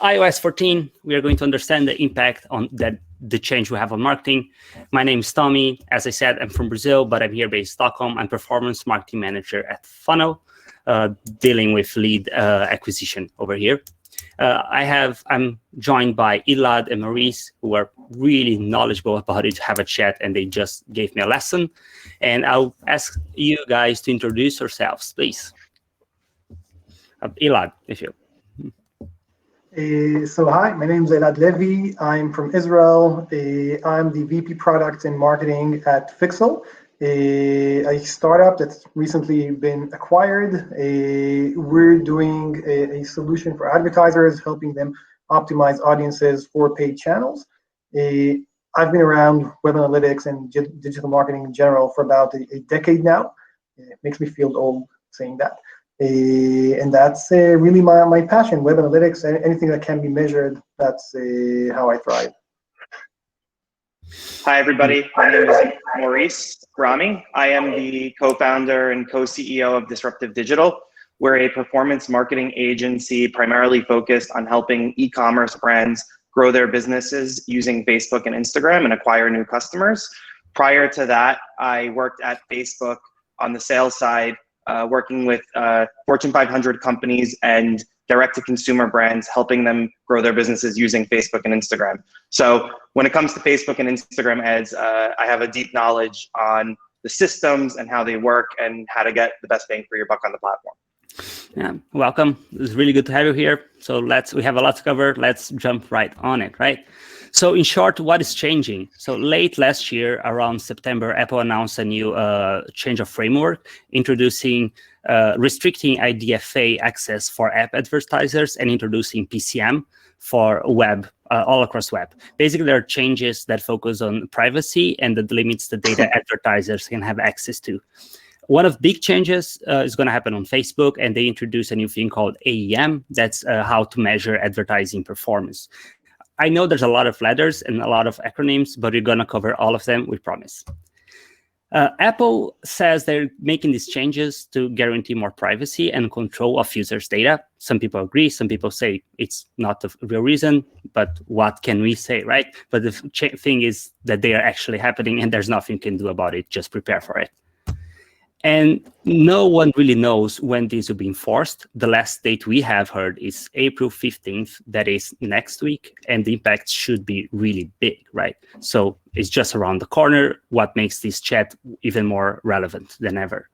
iOS 14, we are going to understand the impact on the change we have on marketing. My name is Tommy. As I said, I'm from Brazil, but I'm here based in Stockholm. I'm performance marketing manager at Funnel, dealing with lead acquisition over here. I'm joined by Elad and Maurice, who are really knowledgeable about it, to have a chat, and they just gave me a lesson. And I'll ask you guys to introduce yourselves, please. Elad, if you. So hi, my name is Elad Levy. I'm from Israel. I'm the VP Product and Marketing at Fixel, a startup that's recently been acquired. We're doing a solution for advertisers, helping them optimize audiences for paid channels. I've been around web analytics and digital marketing in general for about a decade now. It makes me feel old saying that. And that's really my passion, web analytics, and anything that can be measured. That's how I thrive. Hi, everybody. My name is Maurice Rahmey. I am the co-founder and co-CEO of Disruptive Digital. We're a performance marketing agency primarily focused on helping e-commerce brands grow their businesses using Facebook and Instagram and acquire new customers. Prior to that, I worked at Facebook on the sales side, working with Fortune 500 companies and direct-to-consumer brands, helping them grow their businesses using Facebook and Instagram. So when it comes to Facebook and Instagram ads, I have a deep knowledge on the systems and how they work and how to get the best bang for your buck on the platform. Yeah, welcome. It's really good to have you here. So we have a lot to cover. Let's jump right on it, right? So in short, what is changing? So late last year, around September, Apple announced a new change of framework, introducing restricting IDFA access for app advertisers and introducing PCM for web, all across web. Basically, there are changes that focus on privacy and that limits the data advertisers can have access to. One of the big changes is going to happen on Facebook, and they introduce a new thing called AEM. That's how to measure advertising performance. I know there's a lot of letters and a lot of acronyms, but we're going to cover all of them, we promise. Apple says they're making these changes to guarantee more privacy and control of users' data. Some people agree, some people say it's not the real reason, but what can we say, right? But the thing is that they are actually happening and there's nothing you can do about it, just prepare for it. And no one really knows when these will be enforced. The last date we have heard is April 15th, that is next week, and the impact should be really big, right? So it's just around the corner, what makes this chat even more relevant than ever.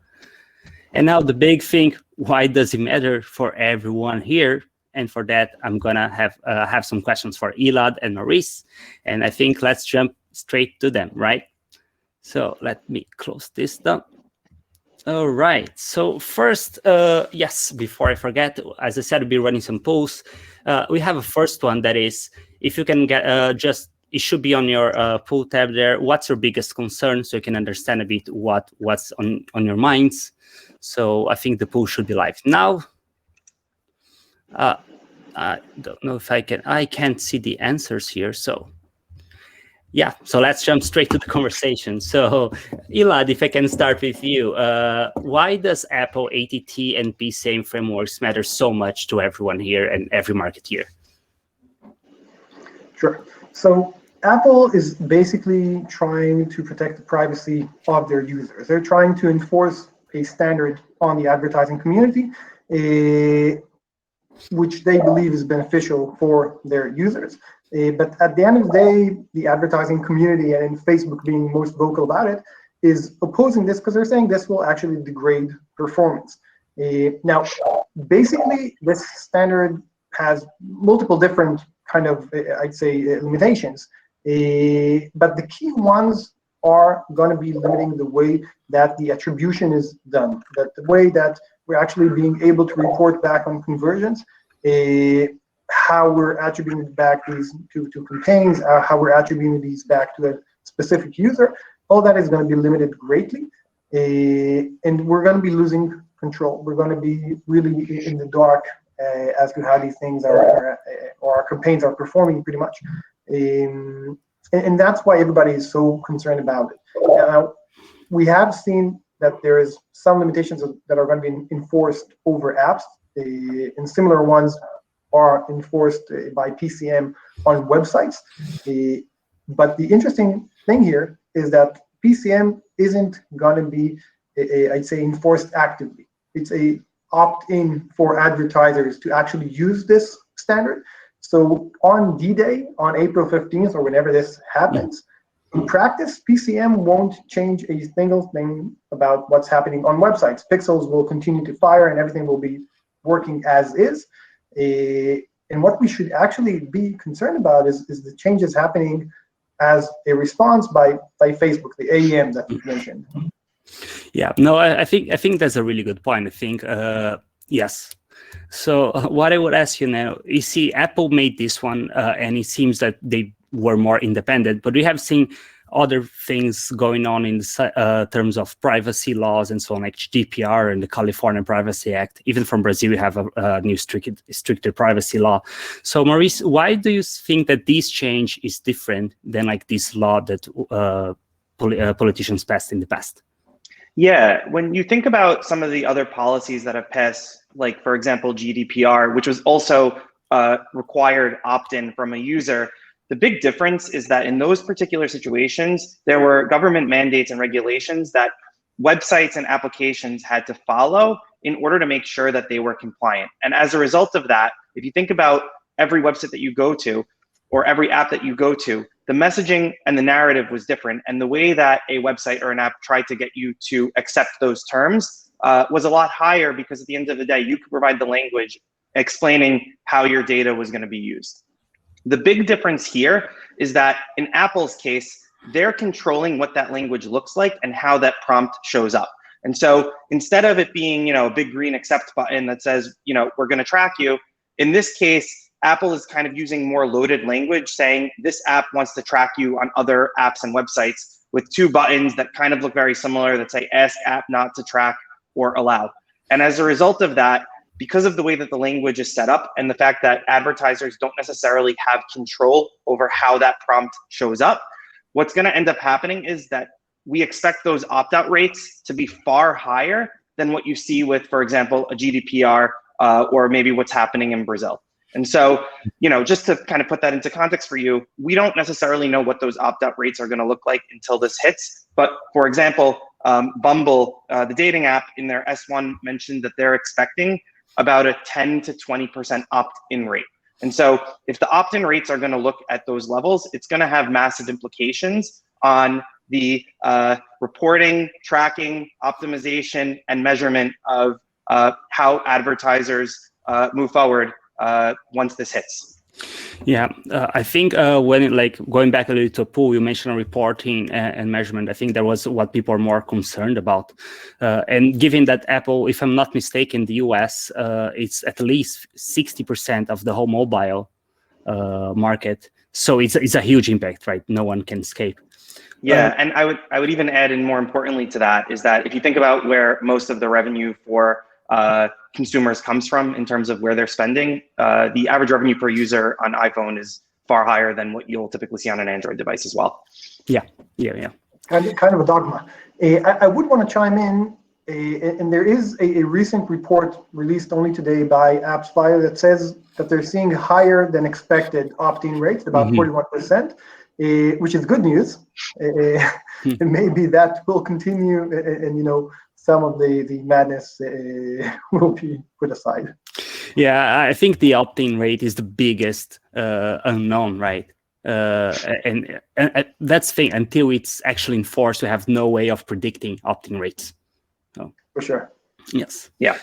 And now the big thing, why does it matter for everyone here? And for that, I'm gonna have some questions for Elad and Maurice, and I think let's jump straight to them, right? So let me close this down. All right. So first, yes, before I forget, as I said, we'll be running some polls. We have a first one that is, if you can get it should be on your poll tab there. What's your biggest concern, so you can understand a bit what's on your minds. So I think the poll should be live now. I don't know if I can't see the answers here. So yeah, so let's jump straight to the conversation. So, Elad, if I can start with you, why does Apple ATT and PCM frameworks matter so much to everyone here and every marketeer? Sure. So Apple is basically trying to protect the privacy of their users. They're trying to enforce a standard on the advertising community, which they believe is beneficial for their users. But at the end of the day, the advertising community, and Facebook being most vocal about it, is opposing this because they're saying this will actually degrade performance. Now, basically, this standard has multiple different kind of, I'd say, limitations. But the key ones are going to be limiting the way that the attribution is done, that the way that we're actually being able to report back on conversions, how we're attributing back these to campaigns, how we're attributing these back to a specific user. All that is going to be limited greatly, and we're going to be losing control. We're going to be really in the dark as to how these things or our campaigns are performing, pretty much. And that's why everybody is so concerned about it. Now, we have seen that there is some limitations that are going to be enforced over apps, and similar ones are enforced by PCM on websites. But the interesting thing here is that PCM isn't going to be, I'd say, enforced actively. It's a opt-in for advertisers to actually use this standard. So on D-Day, on April 15th, or whenever this happens, in practice, PCM won't change a single thing about what's happening on websites. Pixels will continue to fire and everything will be working as is. And what we should actually be concerned about is the changes happening as a response by Facebook, the AEM that you mentioned. Yeah, no, I think that's a really good point. I think, yes. So what I would ask you now, you see, Apple made this one, and it seems that they were more independent, but we have seen other things going on in terms of privacy laws and so on, like GDPR and the California Privacy Act. Even from Brazil, we have a new stricter privacy law. So Maurice, why do you think that this change is different than like this law that politicians passed in the past? Yeah, when you think about some of the other policies that have passed, like for example, GDPR, which was also required opt-in from a user, the big difference is that in those particular situations, there were government mandates and regulations that websites and applications had to follow in order to make sure that they were compliant. And as a result of that, if you think about every website that you go to or every app that you go to, the messaging and the narrative was different. And the way that a website or an app tried to get you to accept those terms was a lot higher, because at the end of the day, you could provide the language explaining how your data was going to be used. The big difference here is that in Apple's case, they're controlling what that language looks like and how that prompt shows up. And so instead of it being, a big green accept button that says, we're going to track you, in this case, Apple is kind of using more loaded language saying this app wants to track you on other apps and websites with two buttons that kind of look very similar that say ask app not to track or allow. And as a result of that, because of the way that the language is set up and the fact that advertisers don't necessarily have control over how that prompt shows up, what's going to end up happening is that we expect those opt-out rates to be far higher than what you see with, for example, a GDPR or maybe what's happening in Brazil. And so, just to kind of put that into context for you, we don't necessarily know what those opt-out rates are going to look like until this hits. But for example, Bumble, the dating app, in their S1 mentioned that they're expecting about a 10 to 20% opt-in rate. And so if the opt-in rates are going to look at those levels, it's going to have massive implications on the reporting, tracking, optimization, and measurement of how advertisers move forward once this hits. Yeah, I think when going back a little to Pool, you mentioned reporting and measurement. I think that was what people are more concerned about. And given that Apple, if I'm not mistaken, the US, it's at least 60% of the whole mobile market. So it's a huge impact, right? No one can escape. Yeah, and I would even add, and more importantly to that, is that if you think about where most of the revenue for consumers comes from in terms of where they're spending, the average revenue per user on iPhone is far higher than what you'll typically see on an Android device as well. Yeah. Kind of a dogma. I would want to chime in, and there is a recent report released only today by AppSpy that says that they're seeing higher than expected opt-in rates, about 41%, which is good news. And maybe that will continue, and some of the madness will be put aside. Yeah, I think the opt-in rate is the biggest unknown, right? And that's the thing. Until it's actually enforced, we have no way of predicting opt-in rates. So, for sure. Yes. Yeah.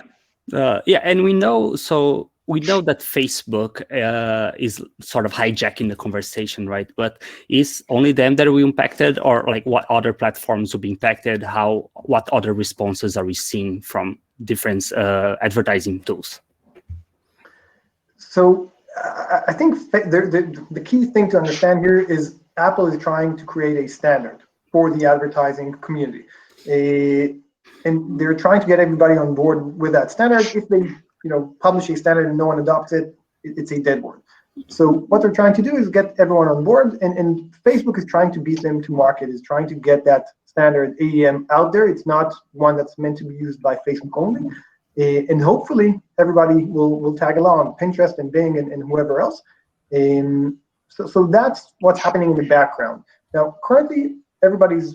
And we know that Facebook is sort of hijacking the conversation, right? But is only them that will be impacted, or like what other platforms will be impacted? What other responses are we seeing from different advertising tools? So I think the key thing to understand here is Apple is trying to create a standard for the advertising community. And they're trying to get everybody on board with that standard. If they publish a standard and no one adopts it, it's a dead word. So what they're trying to do is get everyone on board, and Facebook is trying to beat them to market, is trying to get that standard AEM out there. It's not one that's meant to be used by Facebook only. And hopefully everybody will tag along, Pinterest and Bing and whoever else. So that's what's happening in the background. Now, currently, everybody's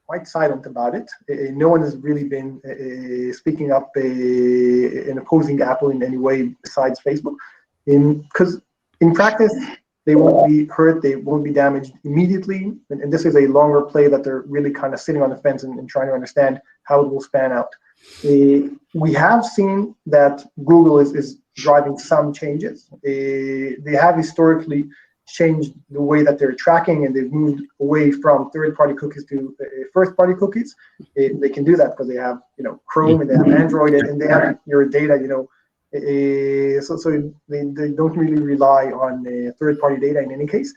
quite silent about it. No one has really been speaking up and opposing Apple in any way besides Facebook. Because in practice, they won't be hurt, they won't be damaged immediately. And this is a longer play that they're really kind of sitting on the fence and trying to understand how it will span out. We have seen that Google is driving some changes. They have historically changed the way that they're tracking, and they've moved away from third-party cookies to first-party cookies. They can do that because they have, Chrome and they have Android and they have your data, so they don't really rely on third-party data in any case.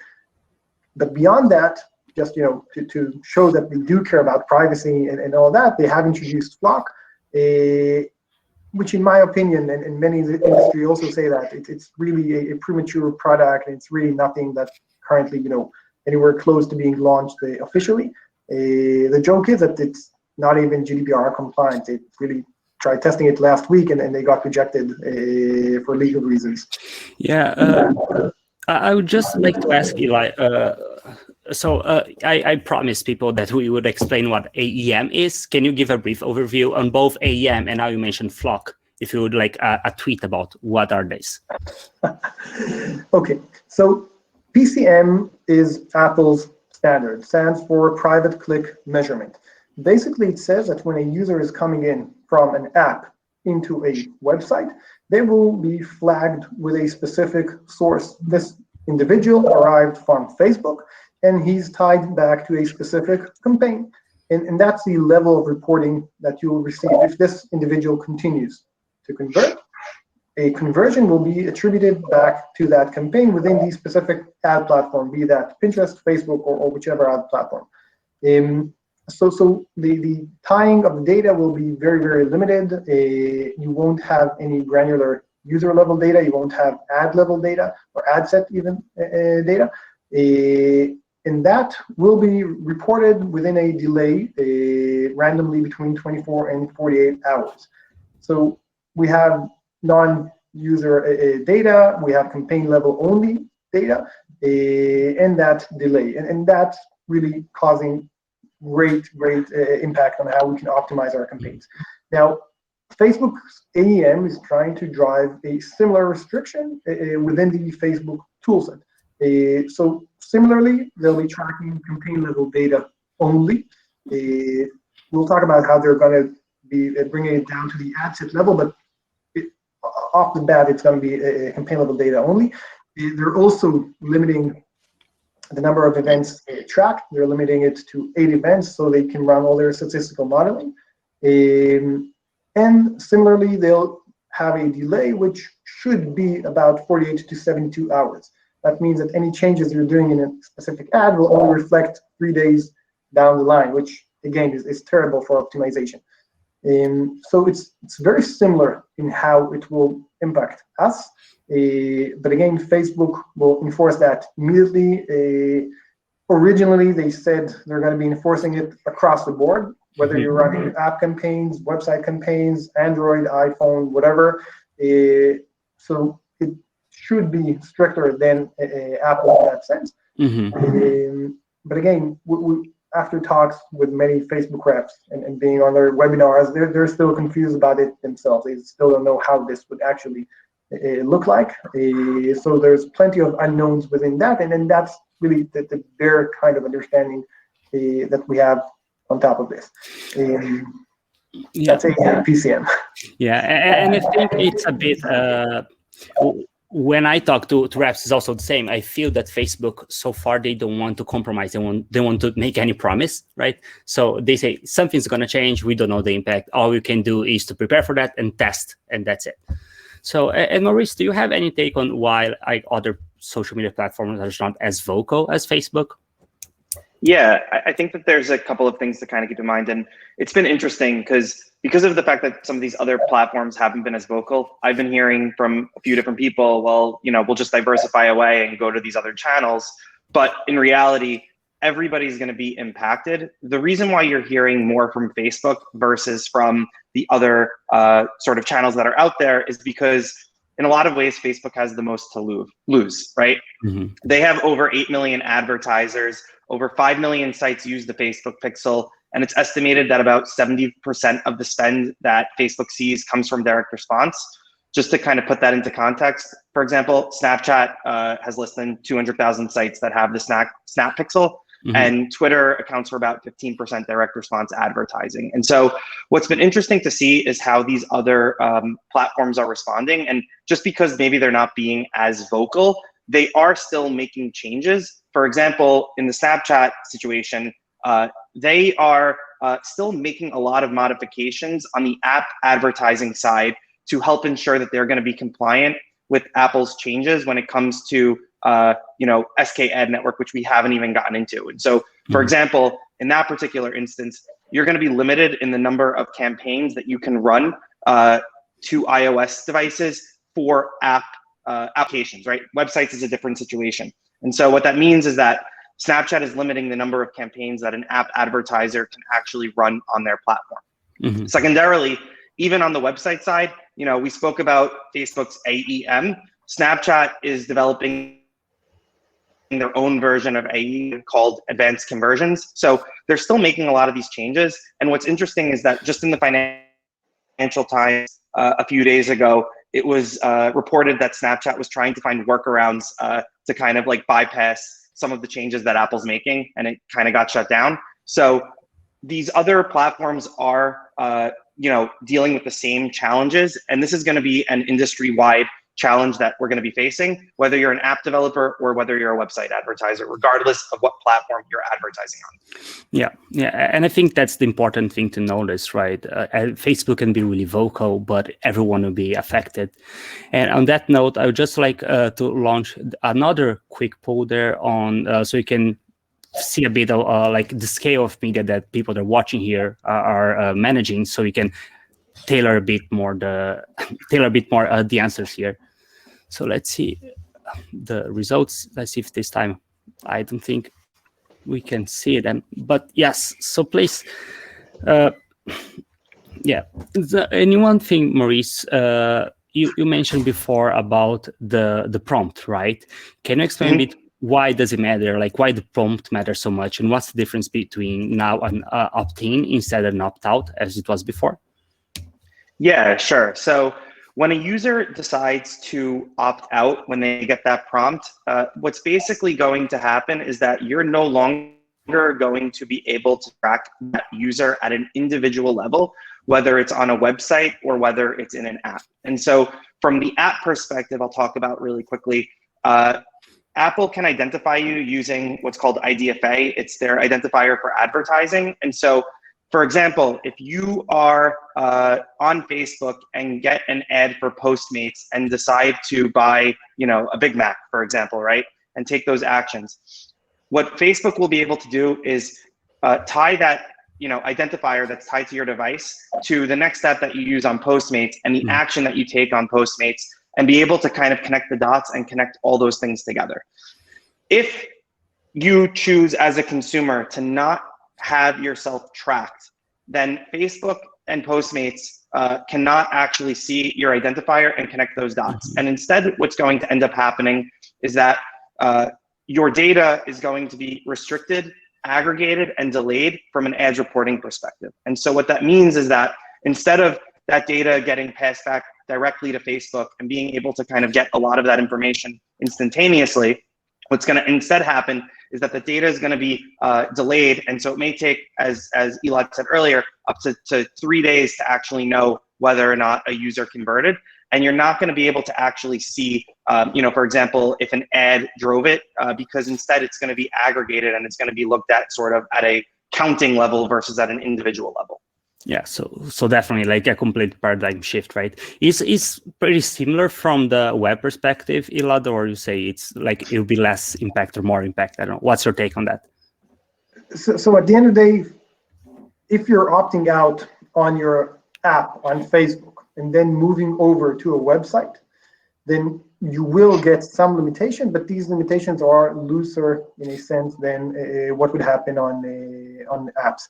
But beyond that, just to show that they do care about privacy and all that, they have introduced Flock, which in my opinion, and many in the industry also say that it's really a premature product, and it's really nothing that's currently anywhere close to being launched officially. The joke is that it's not even GDPR compliant. They really tried testing it last week, and they got rejected for legal reasons. Yeah, I would just like to ask Eli. So I promised people that we would explain what AEM is. Can you give a brief overview on both AEM and now you mentioned Flock? If you would like a tweet about what are these? Okay, so PCM is Apple's standard, stands for private click measurement. Basically, it says that when a user is coming in from an app into a website, they will be flagged with a specific source. This individual arrived from Facebook, and he's tied back to a specific campaign. And that's the level of reporting that you will receive if this individual continues to convert. A conversion will be attributed back to that campaign within the specific ad platform, be that Pinterest, Facebook, or whichever ad platform. So the tying of the data will be very, very limited. You won't have any granular user level data. You won't have ad level data or ad set even data. And that will be reported within a delay randomly between 24 and 48 hours. So we have non-user data, we have campaign level only data, and that delay. And that's really causing great impact on how we can optimize our campaigns. Now, Facebook's AEM is trying to drive a similar restriction within the Facebook toolset. So similarly, they'll be tracking campaign level data only. We'll talk about how they're going to be bringing it down to the ad set level, but off the bat, it's going to be a campaign level data only. They're also limiting the number of events tracked. They're limiting it to 8 events so they can run all their statistical modeling. And similarly, they'll have a delay, which should be about 48 to 72 hours. That means that any changes you're doing in a specific ad will only reflect 3 days down the line, which again is terrible for optimization. So it's very similar in how it will impact us. But again, Facebook will enforce that immediately. Originally, they said they're going to be enforcing it across the board, whether you're running app campaigns, website campaigns, Android, iPhone, whatever. So it should be stricter than Apple in that sense. But again, after talks with many Facebook reps and being on their webinars, they're still confused about it themselves. They still don't know how this would actually look like. So there's plenty of unknowns within that, and then that's really the bare kind of understanding that we have on top of this. That's a PCM. Yeah, and I think it's a bit. When I talk to reps, it's also the same. I feel that Facebook, so far, they don't want to compromise. They want to make any promise, right? So they say something's going to change. We don't know the impact. All we can do is to prepare for that and test, and that's it. So, and Maurice, do you have any take on why other social media platforms are not as vocal as Facebook? Yeah, I think that there's a couple of things to kind of keep in mind. And it's been interesting because of the fact that some of these other platforms haven't been as vocal. I've been hearing from a few different people, well, we'll just diversify away and go to these other channels. But in reality, everybody's going to be impacted. The reason why you're hearing more from Facebook versus from the other sort of channels that are out there is because in a lot of ways, Facebook has the most to lose, right? Mm-hmm. They have over 8 million advertisers, over 5 million sites use the Facebook Pixel, and it's estimated that about 70% of the spend that Facebook sees comes from direct response. Just to kind of put that into context, for example, Snapchat has less than 200,000 sites that have the Snap Pixel, mm-hmm. and Twitter accounts for about 15% direct response advertising. And so what's been interesting to see is how these other platforms are responding. And just because maybe they're not being as vocal, they are still making changes. For example, in the Snapchat situation, they are still making a lot of modifications on the app advertising side to help ensure that they're going to be compliant with Apple's changes when it comes to sked network, which we haven't even gotten into. And so, for example, in that particular instance, you're going to be limited in the number of campaigns that you can run to iOS devices for applications, right? Websites is a different situation. And so what that means is that Snapchat is limiting the number of campaigns that an app advertiser can actually run on their platform. Mm-hmm. Secondarily, even on the website side, we spoke about Facebook's AEM. Snapchat is developing their own version of AEM called Advanced Conversions. So they're still making a lot of these changes. And what's interesting is that just in the Financial Times a few days ago, it was reported that Snapchat was trying to find workarounds to kind of like bypass some of the changes that Apple's making, and it kind of got shut down. So these other platforms are dealing with the same challenges, and this is going to be an industry-wide challenge that we're going to be facing, whether you're an app developer or whether you're a website advertiser, regardless of what platform you're advertising on. Yeah, and I think that's the important thing to notice, right? Facebook can be really vocal, but everyone will be affected. And on that note, I would just like to launch another quick poll there on so you can see a bit of like the scale of media that people that are watching here are managing, so we can tailor a bit more the answers here. So let's see the results. Let's see if this time I don't think we can see them, but yes. So please, and one thing, Maurice, you mentioned before about the prompt, right? Can you explain a bit? Why does it matter? Like, why the prompt matters so much, and what's the difference between now an opt-in instead of an opt-out as it was before? Yeah, sure. So when a user decides to opt out when they get that prompt, what's basically going to happen is that you're no longer going to be able to track that user at an individual level, whether it's on a website or whether it's in an app. And so from the app perspective, I'll talk about really quickly. Apple can identify you using what's called IDFA. It's their identifier for advertising. And so, for example, if you are on Facebook and get an ad for Postmates and decide to buy, a Big Mac, for example, right, and take those actions, what Facebook will be able to do is tie that, identifier that's tied to your device to the next step that you use on Postmates and the action that you take on Postmates, and be able to kind of connect the dots and connect all those things together. If you choose as a consumer to not have yourself tracked, then Facebook and Postmates cannot actually see your identifier and connect those dots. And instead, what's going to end up happening is that your data is going to be restricted, aggregated, and delayed from an ads reporting perspective. And so what that means is that instead of that data getting passed back directly to Facebook and being able to kind of get a lot of that information instantaneously, what's going to instead happen is that the data is going to be delayed. And so it may take, as Elad said earlier, up to 3 days to actually know whether or not a user converted. And you're not going to be able to actually see, for example, if an ad drove it, because instead it's going to be aggregated and it's going to be looked at sort of at a counting level versus at an individual level. Yeah, so definitely like a complete paradigm shift, right? Is pretty similar from the web perspective, Elad, or you say it's like it'll be less impact or more impact? I don't know. What's your take on that? So at the end of the day, if you're opting out on your app on Facebook and then moving over to a website, then you will get some limitation, but these limitations are looser in a sense than what would happen on apps.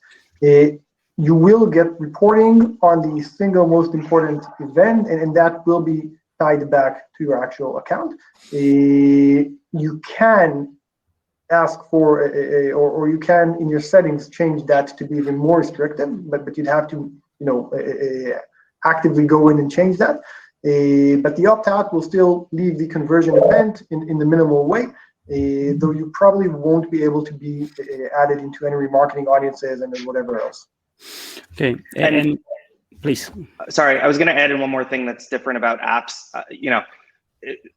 you will get reporting on the single most important event, and that will be tied back to your actual account. You can ask for, or you can in your settings change that to be even more restrictive, but you'd have to, actively go in and change that. But the opt-out will still leave the conversion event in the minimal way, though you probably won't be able to be added into any remarketing audiences and then whatever else. Okay, and please. Sorry, I was going to add in one more thing that's different about apps.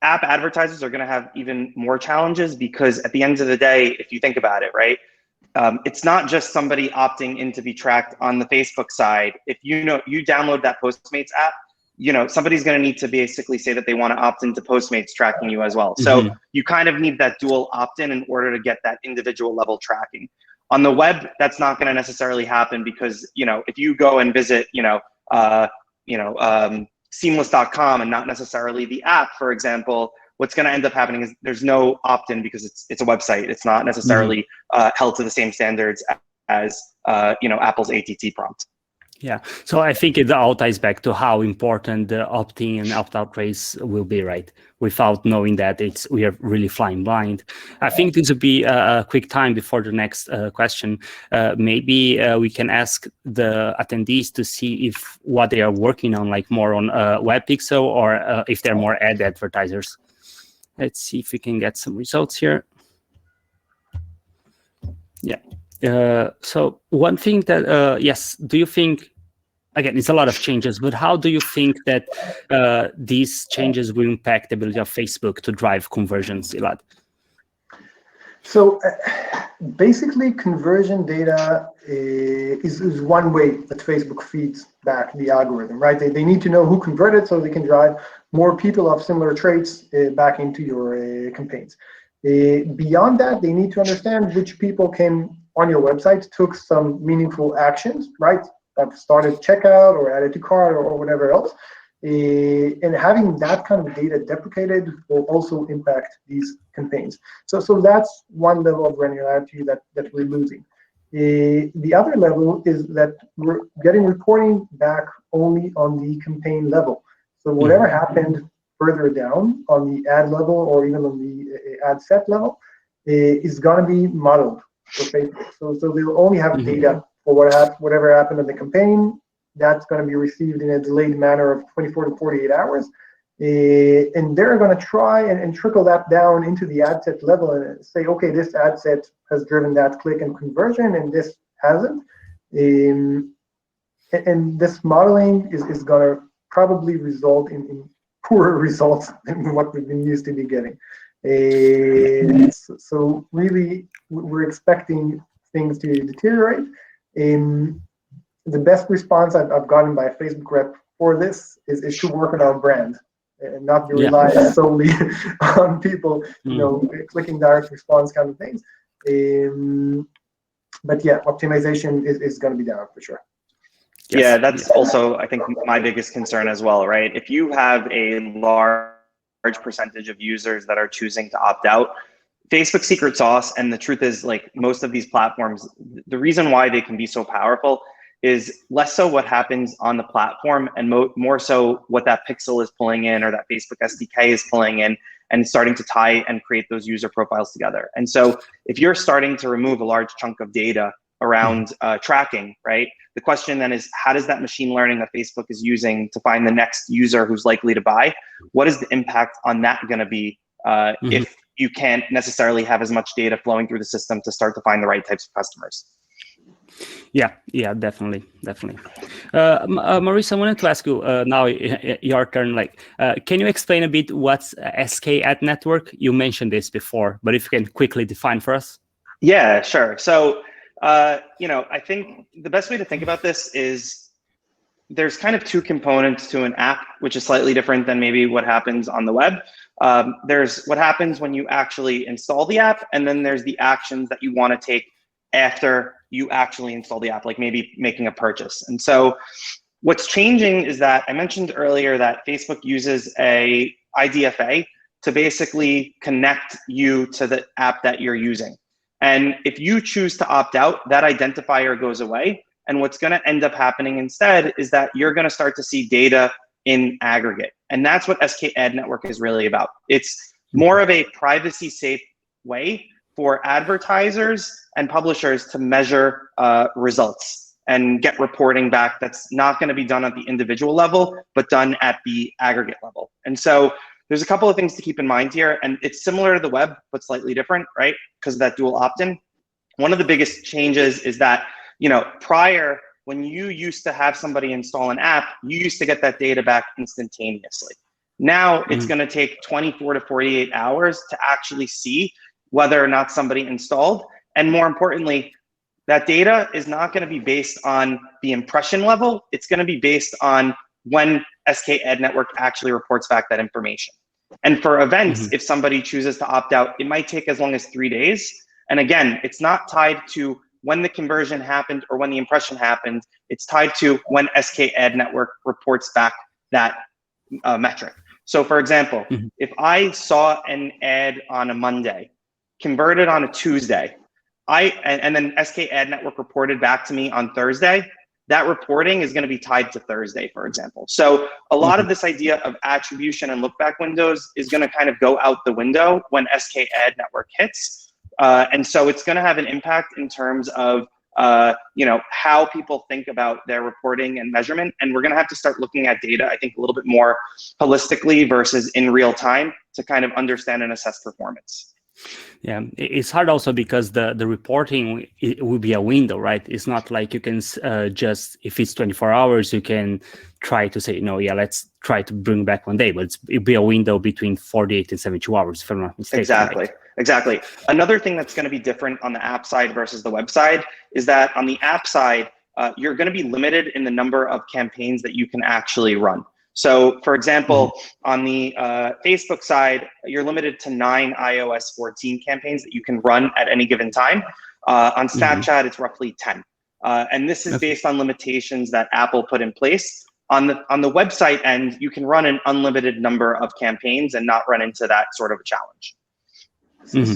App advertisers are going to have even more challenges because at the end of the day, if you think about it, right, it's not just somebody opting in to be tracked on the Facebook side. If you download that Postmates app, somebody's going to need to basically say that they want to opt into Postmates tracking you as well. So you kind of need that dual opt-in in order to get that individual level tracking. On the web, that's not going to necessarily happen because, if you go and visit, seamless.com and not necessarily the app, for example, what's going to end up happening is there's no opt-in because it's a website. It's not necessarily held to the same standards as Apple's ATT prompt. Yeah, so I think it all ties back to how important the opt-in and opt-out race will be, right? Without knowing that we are really flying blind. I think this would be a quick time before the next question. Maybe we can ask the attendees to see if what they are working on, like more on web pixel, or if they're more ad advertisers. Let's see if we can get some results here. Yeah. So one thing that, yes, do you think, again, it's a lot of changes, but how do you think that these changes will impact the ability of Facebook to drive conversions, Elad? So basically, conversion data is one way that Facebook feeds back the algorithm, right? They need to know who converted so they can drive more people of similar traits back into your campaigns. Beyond that, they need to understand which people came on your website, took some meaningful actions, right? That started checkout or added to cart or whatever else. And having that kind of data deprecated will also impact these campaigns. So that's one level of granularity that we're losing. The other level is that we're getting reporting back only on the campaign level. So whatever happened further down on the ad level or even on the ad set level is going to be modeled for Facebook. So they'll only have data for whatever happened in the campaign. That's going to be received in a delayed manner of 24 to 48 hours. And they're going to try and trickle that down into the ad set level and say, okay, this ad set has driven that click and conversion and this hasn't. And this modeling is going to probably result in poorer results than what we've been used to be getting. So really, we're expecting things to deteriorate. The best response I've gotten by a Facebook rep for this is to work on our brand and not be reliant solely on people, clicking direct response kind of things. But yeah, optimization is going to be down for sure. Yes. Yeah, that's also, I think, my biggest concern as well, right? If you have a large percentage of users that are choosing to opt out, Facebook's secret sauce, and the truth is, like most of these platforms, the reason why they can be so powerful is less so what happens on the platform and more so what that pixel is pulling in or that Facebook SDK is pulling in and starting to tie and create those user profiles together. And so if you're starting to remove a large chunk of data around tracking, right? The question then is, how does that machine learning that Facebook is using to find the next user who's likely to buy, what is the impact on that going to be if you can't necessarily have as much data flowing through the system to start to find the right types of customers? Yeah, definitely. Maurice, I wanted to ask you now, your turn. Can you explain a bit what's SK ad network? You mentioned this before, but if you can quickly define for us. Yeah, sure. So, I think the best way to think about this is there's kind of two components to an app, which is slightly different than maybe what happens on the web. There's what happens when you actually install the app, and then there's the actions that you want to take after you actually install the app, like maybe making a purchase. And so what's changing is that I mentioned earlier that Facebook uses a IDFA to basically connect you to the app that you're using. And if you choose to opt out, that identifier goes away And what's going to end up happening instead is that you're going to start to see data in aggregate. And that's what sked network is really about. It's more of a privacy safe way for advertisers and publishers to measure results and get reporting back that's not going to be done at the individual level, but done at the aggregate level. And so there's a couple of things to keep in mind here, and it's similar to the web, but slightly different, right? Because of that dual opt-in. One of the biggest changes is that, prior, when you used to have somebody install an app, you used to get that data back instantaneously. Now it's going to take 24 to 48 hours to actually see whether or not somebody installed. And more importantly, that data is not going to be based on the impression level. It's going to be based on when sked network actually reports back that information. And for events, if somebody chooses to opt out, it might take as long as 3 days. And again, it's not tied to when the conversion happened or when the impression happened. It's tied to when sked network reports back that metric. So for example, if I saw an ad on a Monday, converted on a Tuesday, and then sked network reported back to me on Thursday, that reporting is going to be tied to Thursday, for example. So a lot of this idea of attribution and look back windows is going to kind of go out the window when sked network hits. And so it's going to have an impact in terms of how people think about their reporting and measurement. And we're going to have to start looking at data, I think, a little bit more holistically versus in real time to kind of understand and assess performance. Yeah, it's hard also because the reporting, it will be a window, right? It's not like you can just, if it's 24 hours, you can try to say, no, yeah, let's try to bring back 1 day, but it'll be a window between 48 and 72 hours, if I'm not mistaken. Exactly, right? Exactly. Another thing that's going to be different on the app side versus the web side is that on the app side, you're going to be limited in the number of campaigns that you can actually run. So for example, on the Facebook side, you're limited to 9 iOS 14 campaigns that you can run at any given time. On Snapchat, it's roughly 10. And this is based on limitations that Apple put in place. On the website end, you can run an unlimited number of campaigns and not run into that sort of a challenge.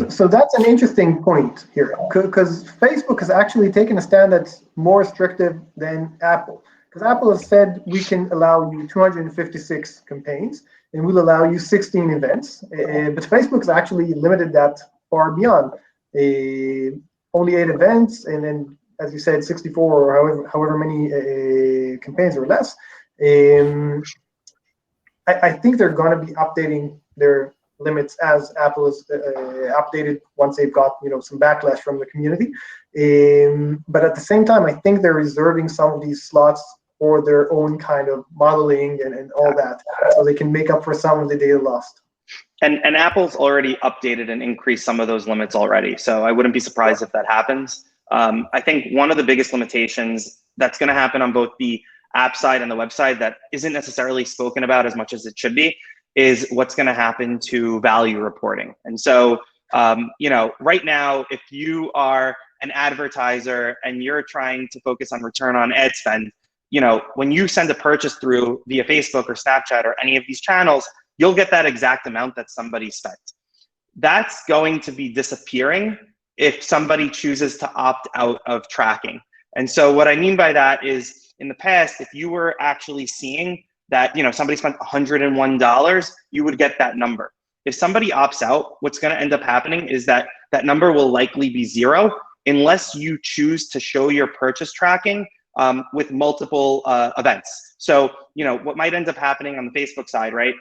So that's an interesting point here, because Facebook has actually taken a stand that's more restrictive than Apple. Because Apple has said we can allow you 256 campaigns and we'll allow you 16 events. But Facebook has actually limited that far beyond. Only 8 events, and then, as you said, 64 or however many campaigns or less. I think they're going to be updating their limits as Apple is updated once they've got some backlash from the community. But at the same time, I think they're reserving some of these slots for their own kind of modeling and all that, so they can make up for some of the data lost. And Apple's already updated and increased some of those limits already, so I wouldn't be surprised if that happens. I think one of the biggest limitations that's going to happen on both the app side and the website that isn't necessarily spoken about as much as it should be is what's going to happen to value reporting. And so, right now, if you are an advertiser and you're trying to focus on return on ad spend, when you send a purchase through via Facebook or Snapchat or any of these channels, you'll get that exact amount that somebody spent. That's going to be disappearing if somebody chooses to opt out of tracking. And so what I mean by that is, in the past, if you were actually seeing that somebody spent $101, you would get that number. If somebody opts out, what's going to end up happening is that that number will likely be 0 unless you choose to show your purchase tracking with multiple events. So what might end up happening on the Facebook side, right,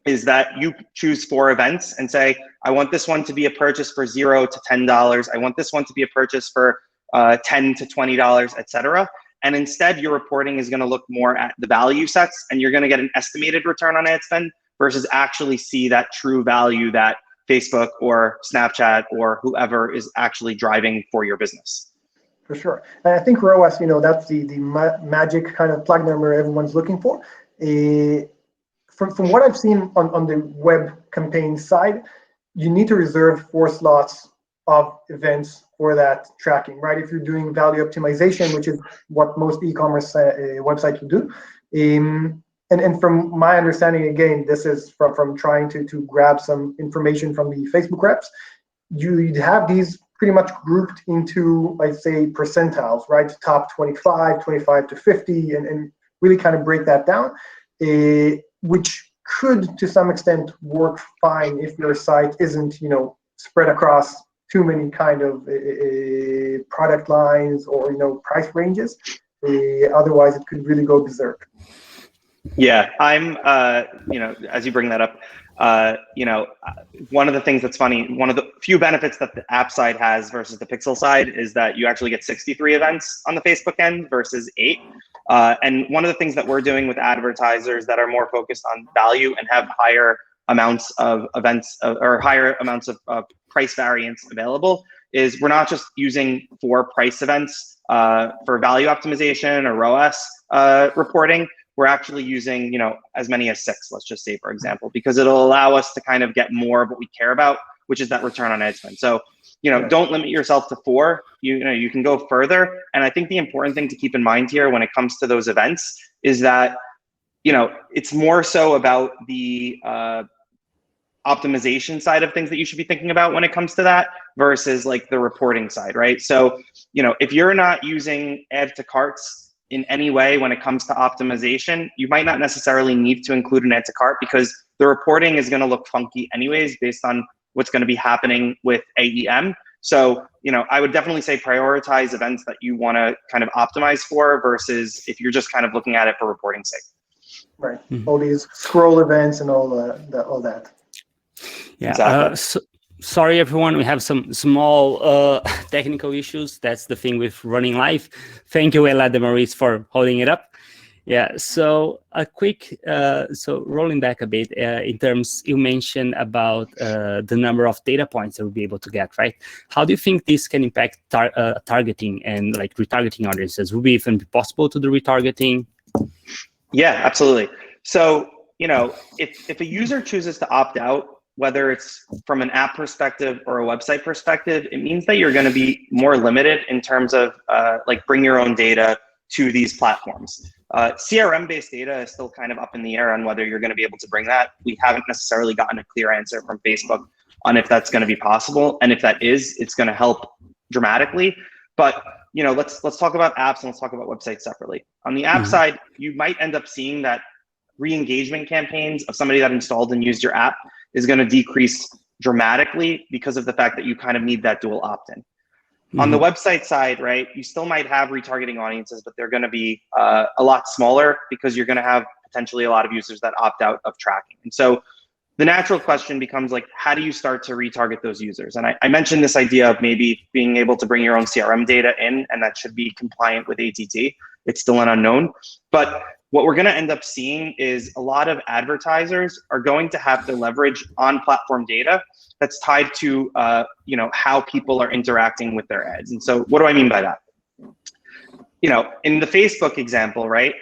is that you choose 4 events and say, I want this one to be a purchase for $0 to $10. I want this one to be a purchase for $10 to $20, etc. And instead, your reporting is going to look more at the value sets, and you're going to get an estimated return on ad spend versus actually see that true value that Facebook or Snapchat or whoever is actually driving for your business. For sure. And I think ROAS, that's the magic kind of plug number everyone's looking for. From what I've seen on the web campaign side, you need to reserve 4 slots of events for that tracking, right? If you're doing value optimization, which is what most e-commerce websites will do. And from my understanding, again, this is from trying to grab some information from the Facebook reps, you'd have these pretty much grouped into, I'd say, percentiles, right? Top 25, 25 to 50, and really kind of break that down, which could, to some extent, work fine if your site isn't, spread across too many kind of product lines or, price ranges. Otherwise, it could really go berserk. Yeah, I'm, as you bring that up, one of the things that's funny, one of the few benefits that the app side has versus the Fixel side is that you actually get 63 events on the Facebook end versus 8. And one of the things that we're doing with advertisers that are more focused on value and have higher amounts of events or higher amounts of price variance available is we're not just using 4 price events for value optimization or ROAS reporting. We're actually using, as many as 6, let's just say, for example, because it'll allow us to kind of get more of what we care about, which is that return on ad spend. So, don't limit yourself to 4. You can go further. And I think the important thing to keep in mind here when it comes to those events is that, it's more so about the optimization side of things that you should be thinking about when it comes to that versus like the reporting side, right? So, if you're not using add to carts in any way when it comes to optimization, you might not necessarily need to include an add to cart because the reporting is going to look funky anyways based on what's going to be happening with AEM. So, I would definitely say prioritize events that you want to kind of optimize for versus if you're just kind of looking at it for reporting's sake. Right. All these scroll events and all that. Yeah. Exactly. Sorry, everyone. We have some small technical issues. That's the thing with running live. Thank you, Elad and Maurice, for holding it up. Yeah. So a quick, rolling back a bit in terms, you mentioned about the number of data points that we'll be able to get, right? How do you think this can impact targeting and like retargeting audiences? Will it even be possible to do retargeting? Yeah, absolutely. So, if a user chooses to opt out, whether it's from an app perspective or a website perspective, it means that you're going to be more limited in terms of bring your own data to these platforms. CRM-based data is still kind of up in the air on whether you're going to be able to bring that. We haven't necessarily gotten a clear answer from Facebook on if that's going to be possible. And if that is, it's going to help dramatically. But let's talk about apps and let's talk about websites separately. On the app side, you might end up seeing that re-engagement campaigns of somebody that installed and used your app is going to decrease dramatically because of the fact that you kind of need that dual opt-in. On the website side, right, you still might have retargeting audiences, but they're going to be a lot smaller because you're going to have potentially a lot of users that opt out of tracking. And so the natural question becomes like, how do you start to retarget those users? And I mentioned this idea of maybe being able to bring your own CRM data in, and that should be compliant with ATT. It's still an unknown. But what we're going to end up seeing is a lot of advertisers are going to have to leverage on-platform data that's tied to how people are interacting with their ads. And so what do I mean by that? In the Facebook example, right,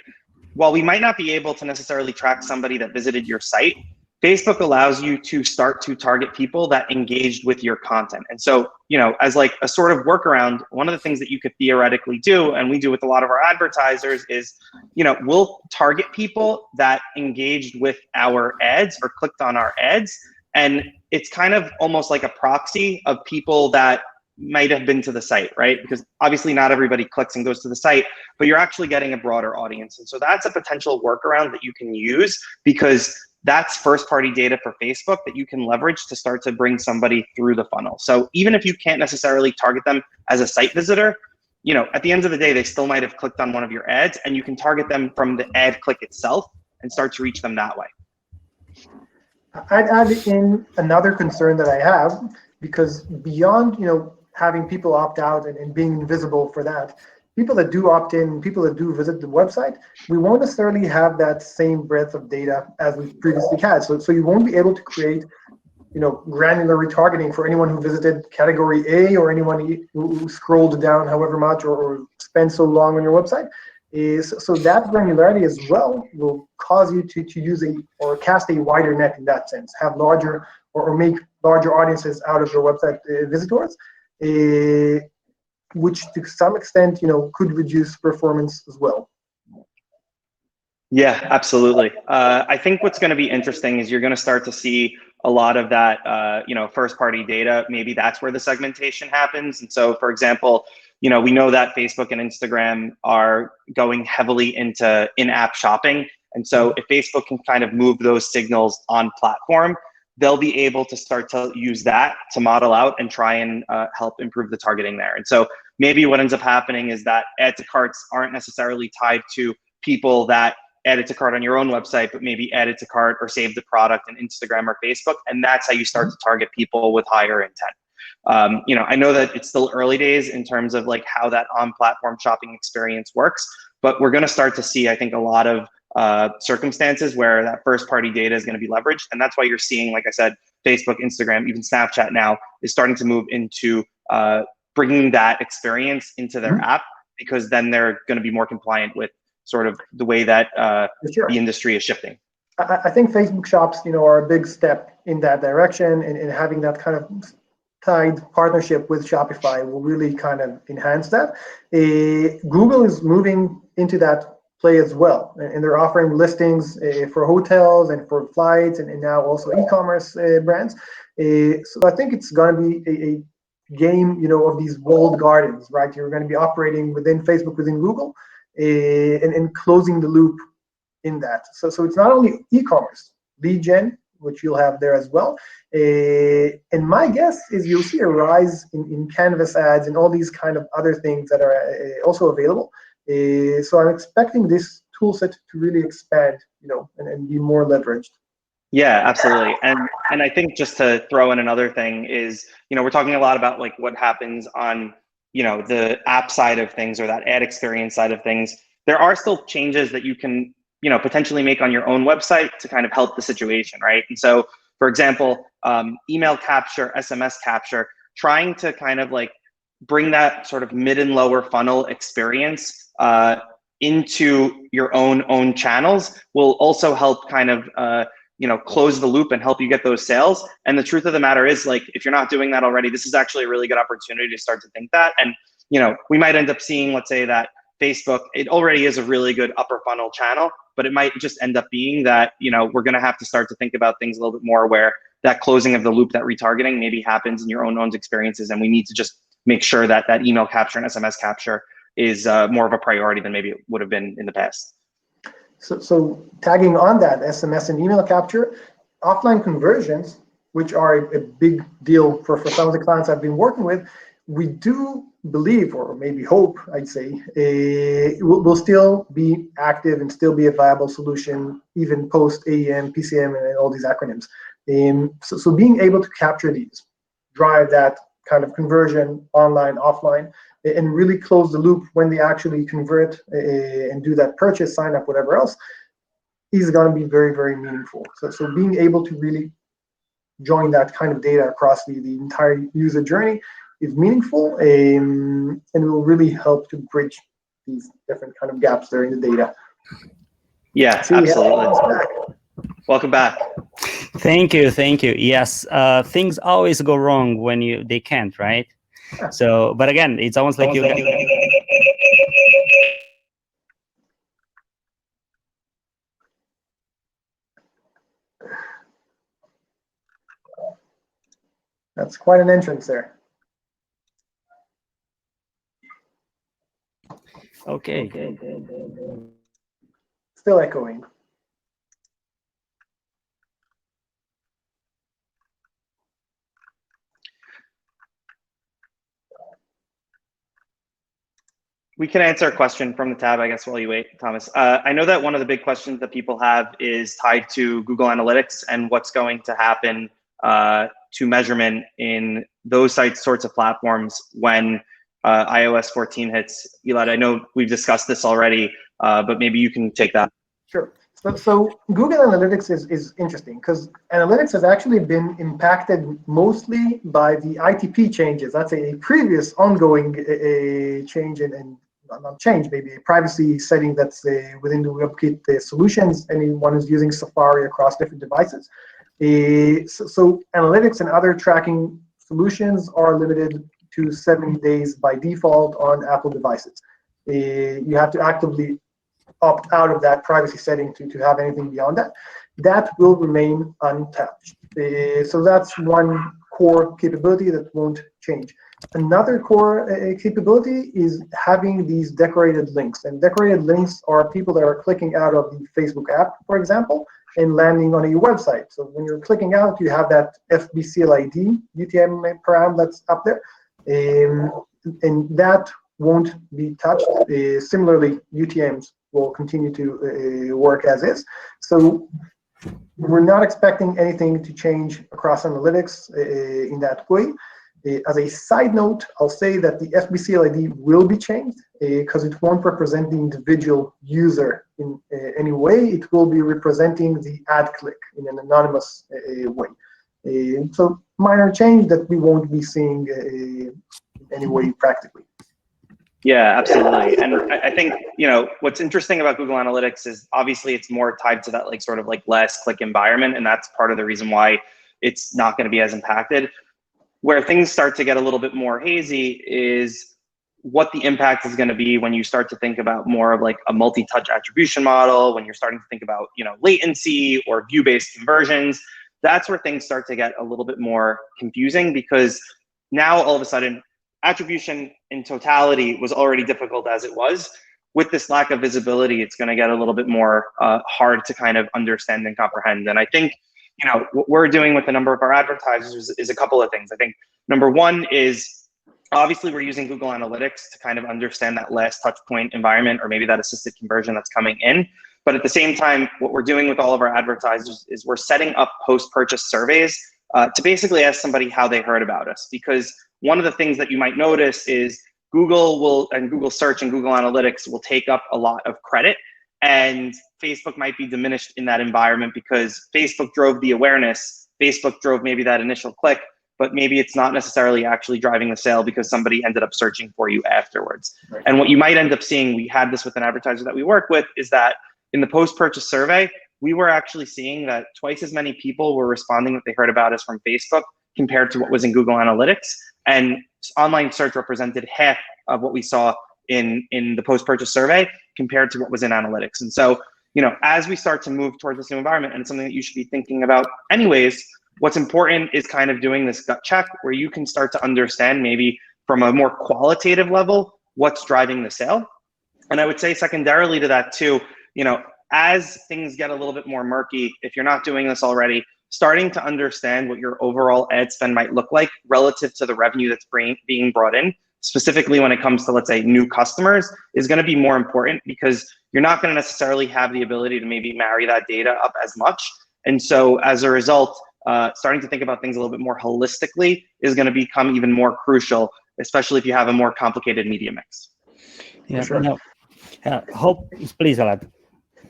while we might not be able to necessarily track somebody that visited your site, Facebook allows you to start to target people that engaged with your content. And so, as like a sort of workaround, one of the things that you could theoretically do, and we do with a lot of our advertisers is, we'll target people that engaged with our ads or clicked on our ads. And it's kind of almost like a proxy of people that might have been to the site, right? Because obviously not everybody clicks and goes to the site, but you're actually getting a broader audience. And so that's a potential workaround that you can use because that's first-party data for Facebook that you can leverage to start to bring somebody through the funnel. So even if you can't necessarily target them as a site visitor, at the end of the day, they still might have clicked on one of your ads, and you can target them from the ad click itself and start to reach them that way. I'd add in another concern that I have, because beyond, having people opt out and being invisible for that, people that do opt in, people that do visit the website, we won't necessarily have that same breadth of data as we previously had. So you won't be able to create, granular retargeting for anyone who visited category A or anyone who scrolled down however much or spent so long on your website. So that granularity as well will cause you to use or cast a wider net in that sense, have larger or make larger audiences out of your website visitors. Which to some extent, could reduce performance as well. Yeah, absolutely. I think what's going to be interesting is you're going to start to see a lot of that, first party data, maybe that's where the segmentation happens. And so, for example, we know that Facebook and Instagram are going heavily into in-app shopping. And so if Facebook can kind of move those signals on platform, they'll be able to start to use that to model out and try and help improve the targeting there. And so maybe what ends up happening is that add to carts aren't necessarily tied to people that added to cart on your own website, but maybe added to cart or saved the product in Instagram or Facebook. And that's how you start to target people with higher intent. I know that it's still early days in terms of like how that on-platform shopping experience works, but we're going to start to see, I think, a lot of circumstances where that first-party data is going to be leveraged. And that's why you're seeing, like I said, Facebook, Instagram, even Snapchat now is starting to move into bringing that experience into their app, because then they're going to be more compliant with sort of the way that the industry is shifting. I think Facebook Shops, are a big step in that direction, and having that kind of tied partnership with Shopify will really kind of enhance that. Google is moving into that play as well, and they're offering listings for hotels and for flights, and now also e-commerce brands. So I think it's going to be a game, of these walled gardens, right? You're going to be operating within Facebook, within Google, and closing the loop in that. So it's not only e-commerce, lead gen, which you'll have there as well. And my guess is you'll see a rise in Canvas ads and all these kind of other things that are also available. So I'm expecting this tool set to really expand, and be more leveraged. Yeah, absolutely. And I think just to throw in another thing is, we're talking a lot about like what happens on, the app side of things or that ad experience side of things. There are still changes that you can, potentially make on your own website to kind of help the situation, right? And so, for example, email capture, SMS capture, trying to kind of like bring that sort of mid and lower funnel experience into your own channels will also help kind of close the loop and help you get those sales. And the truth of the matter is, like, if you're not doing that already, this is actually a really good opportunity to start to think that. And we might end up seeing, let's say that Facebook, it already is a really good upper funnel channel, but it might just end up being that we're going to have to start to think about things a little bit more where that closing of the loop, that retargeting maybe happens in your own experiences, and we need to just make sure that that email capture and SMS capture is more of a priority than maybe it would have been in the past. So tagging on that SMS and email capture, offline conversions, which are a big deal for some of the clients I've been working with, we do believe, or maybe hope, I'd say, will still be active and still be a viable solution even post AEM, PCM, and all these acronyms. So being able to capture these, drive that kind of conversion online, offline, and really close the loop when they actually convert and do that purchase, sign up, whatever else, is going to be very, very meaningful. So being able to really join that kind of data across the entire user journey is meaningful, and will really help to bridge these different kind of gaps there in the data. Yeah, absolutely. Welcome back. Thank you. Yes, things always go wrong when they can't, right? So, but again, it's almost like you. That's quite an entrance there. Okay. Still echoing. We can answer a question from the tab, I guess, while you wait, Thomas. I know that one of the big questions that people have is tied to Google Analytics and what's going to happen to measurement in those sorts of platforms when iOS 14 hits. Elad, I know we've discussed this already, but maybe you can take that. Sure. So Google Analytics is interesting because analytics has actually been impacted mostly by the ITP changes. That's a previous ongoing change and not change, maybe a privacy setting that's within the WebKit solutions. Anyone who's using Safari across different devices. So analytics and other tracking solutions are limited to 70 days by default on Apple devices. You have to actively opt out of that privacy setting to have anything beyond that. that will remain untouched. So that's one core capability that won't change. Another core capability is having these decorated links. And decorated links are people that are clicking out of the Facebook app, for example, and landing on a website. So when you're clicking out, you have that FBCLID UTM param that's up there. And that won't be touched. Similarly, UTMs will continue to work as is. So we're not expecting anything to change across analytics in that way. As a side note, I'll say that the FBCLID will be changed because it won't represent the individual user in any way. It will be representing the ad click in an anonymous way. So minor change that we won't be seeing in any way practically. Yeah, absolutely. And I think, what's interesting about Google Analytics is obviously it's more tied to that sort of last click environment. And that's part of the reason why it's not going to be as impacted. Where things start to get a little bit more hazy is what the impact is going to be when you start to think about more of a multi-touch attribution model, when you're starting to think about, latency or view-based conversions. That's where things start to get a little bit more confusing, because now all of a sudden attribution in totality was already difficult as it was. With this lack of visibility, it's going to get a little bit more hard to kind of understand and comprehend. And I think, what we're doing with a number of our advertisers is a couple of things. I think number one is obviously we're using Google Analytics to kind of understand that last touch point environment, or maybe that assisted conversion that's coming in. But at the same time, what we're doing with all of our advertisers is we're setting up post-purchase surveys to basically ask somebody how they heard about us. Because one of the things that you might notice is Google search and Google Analytics will take up a lot of credit, and Facebook might be diminished in that environment because Facebook drove the awareness, Facebook drove maybe that initial click, but maybe it's not necessarily actually driving the sale because somebody ended up searching for you afterwards. Right. And what you might end up seeing, we had this with an advertiser that we work with, is that in the post-purchase survey, we were actually seeing that twice as many people were responding that they heard about us from Facebook compared to what was in Google Analytics. And online search represented half of what we saw in the post-purchase survey compared to what was in analytics. And so, as we start to move towards this new environment, and it's something that you should be thinking about anyways, what's important is kind of doing this gut check where you can start to understand maybe from a more qualitative level what's driving the sale. And I would say secondarily to that too, as things get a little bit more murky, if you're not doing this already, starting to understand what your overall ad spend might look like relative to the revenue that's being brought in, specifically when it comes to, let's say, new customers, is going to be more important, because you're not going to necessarily have the ability to maybe marry that data up as much. And so as a result, starting to think about things a little bit more holistically is going to become even more crucial, especially if you have a more complicated media mix. Yeah, sure. Please, Elad.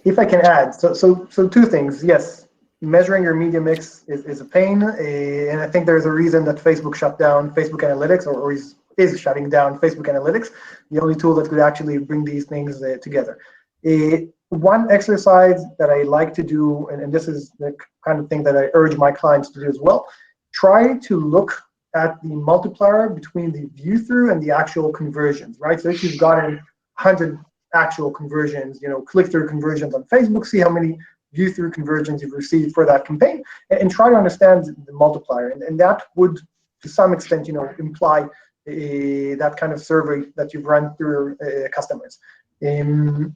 If I can add, so two things. Yes, measuring your media mix is a pain, and I think there's a reason that Facebook shut down Facebook Analytics, or is shutting down Facebook Analytics, the only tool that could actually bring these things together. One exercise that I like to do, and this is the kind of thing that I urge my clients to do as well, try to look at the multiplier between the view through and the actual conversions, right? So if you've gotten 100 actual conversions, click-through conversions on Facebook, see how many view-through conversions you've received for that campaign, and try to understand the multiplier. And that would, to some extent, imply that kind of survey that you've run through customers. And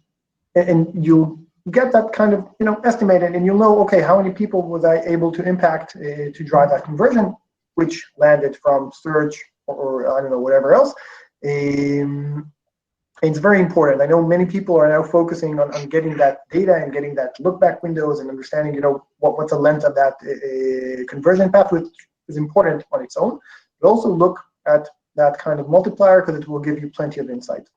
you'll get that kind of, estimated, and you'll know, okay, how many people was I able to impact to drive that conversion, which landed from search or I don't know, whatever else. It's very important. I know many people are now focusing on getting that data and getting that look back windows and understanding, what's the length of that conversion path, which is important on its own. But also look at that kind of multiplier, because it will give you plenty of insight.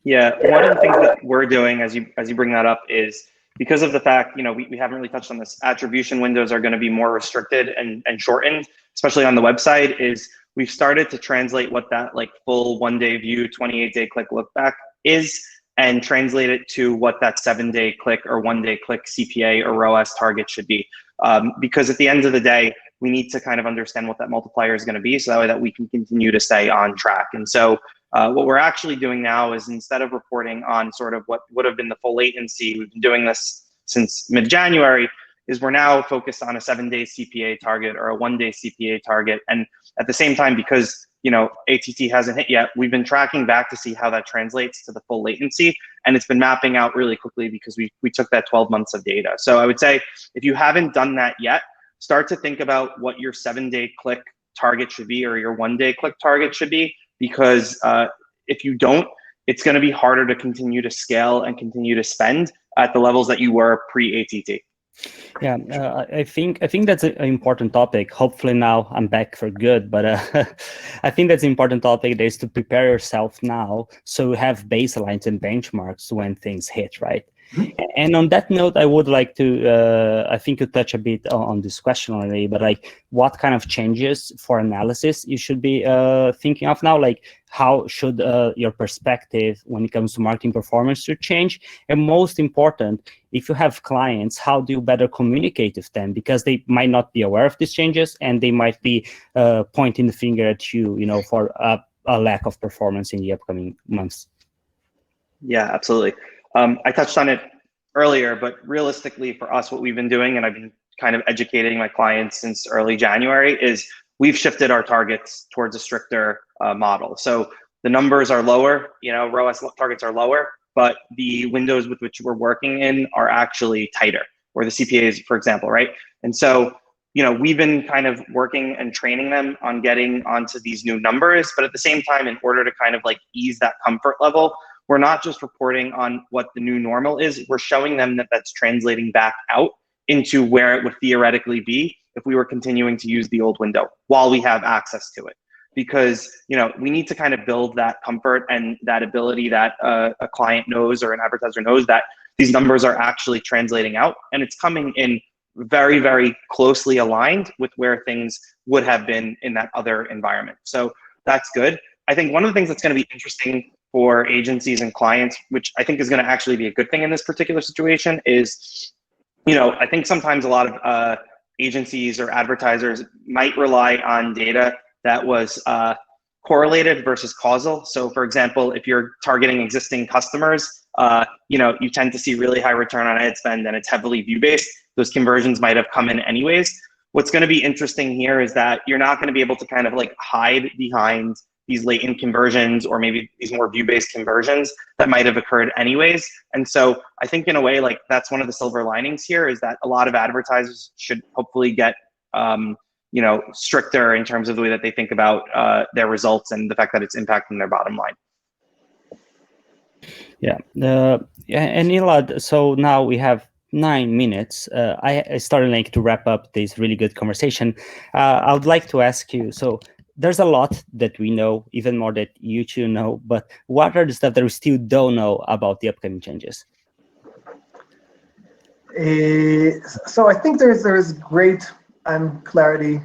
Yeah, one of the things that we're doing as you bring that up is, because of the fact, we haven't really touched on this, attribution windows are going to be more restricted and shortened, especially on the website, is we've started to translate what that full 1-day view, 28-day click look back is, and translate it to what that 7-day click or 1-day click CPA or ROAS target should be. Because at the end of the day, we need to kind of understand what that multiplier is going to be, so that way that we can continue to stay on track. And so what we're actually doing now is, instead of reporting on sort of what would have been the full latency, we've been doing this since mid-January, is we're now focused on a 7-day CPA target or a 1-day CPA target. And at the same time, because ATT hasn't hit yet, we've been tracking back to see how that translates to the full latency. And it's been mapping out really quickly because we took that 12 months of data. So I would say if you haven't done that yet, start to think about what your 7-day click target should be or your 1-day click target should be, because if you don't, it's going to be harder to continue to scale and continue to spend at the levels that you were pre-ATT. Yeah, I think that's an important topic. Hopefully now I'm back for good, but I think that's an important topic. Is to prepare yourself now so you have baselines and benchmarks when things hit, right? And on that note, I would like to, I think you touch a bit on this question already, but like what kind of changes for analysis you should be thinking of now? Like how should your perspective when it comes to marketing performance should change? And most important, if you have clients, how do you better communicate with them? Because they might not be aware of these changes and they might be pointing the finger at you, for a lack of performance in the upcoming months. Yeah, absolutely. I touched on it earlier, but realistically for us, what we've been doing, and I've been kind of educating my clients since early January, is we've shifted our targets towards a stricter model. So the numbers are lower, ROAS targets are lower, but the windows with which we're working in are actually tighter, or the CPAs, for example, right? And so, we've been kind of working and training them on getting onto these new numbers, but at the same time, in order to kind of like ease that comfort level, we're not just reporting on what the new normal is, we're showing them that that's translating back out into where it would theoretically be if we were continuing to use the old window while we have access to it. Because we need to kind of build that comfort and that ability that a client knows or an advertiser knows that these numbers are actually translating out, and it's coming in very, very closely aligned with where things would have been in that other environment. So that's good. I think one of the things that's going to be interesting for agencies and clients, which I think is going to actually be a good thing in this particular situation, is, I think sometimes a lot of agencies or advertisers might rely on data that was correlated versus causal. So for example, if you're targeting existing customers, you tend to see really high return on ad spend and it's heavily view-based. Those conversions might have come in anyways. What's going to be interesting here is that you're not going to be able to kind of like hide behind these latent conversions or maybe these more view-based conversions that might have occurred anyways. And so I think in a way, like that's one of the silver linings here, is that a lot of advertisers should hopefully get stricter in terms of the way that they think about their results and the fact that it's impacting their bottom line. Yeah, and Elad, so now we have 9 minutes. I started like to wrap up this really good conversation. I would like to ask you, so there's a lot that we know, even more that you two know, but what are the stuff that we still don't know about the upcoming changes? So I think there's great clarity,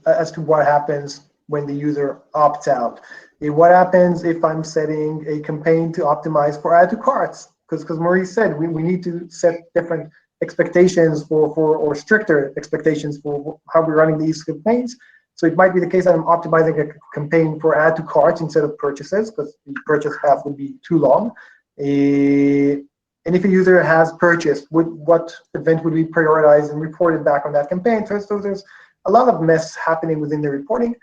as to what happens when the user opts out. What happens if I'm setting a campaign to optimize for add to carts? Because Maurice said we need to set different expectations or stricter expectations for how we're running these campaigns. So it might be the case that I'm optimizing a campaign for add to carts instead of purchases, because the purchase path would be too long. And if a user has purchased, what event would be prioritized and reported back on that campaign? So there's a lot of mess happening within the reporting.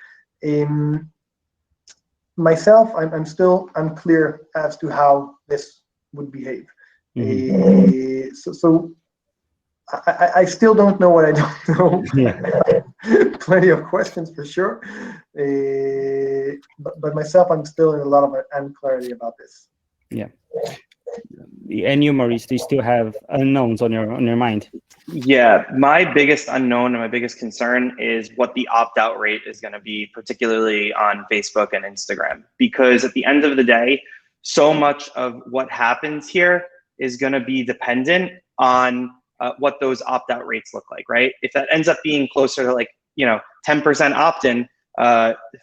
Myself, I'm still unclear as to how this would behave. So I still don't know what I don't know. Yeah. Plenty of questions for sure. But myself, I'm still in a lot of unclarity about this. Yeah. And you, Maurice, do you still have unknowns on your mind? Yeah, my biggest unknown and my biggest concern is what the opt-out rate is going to be, particularly on Facebook and Instagram. Because at the end of the day, so much of what happens here is going to be dependent on what those opt-out rates look like, right? If that ends up being closer to 10% opt-in,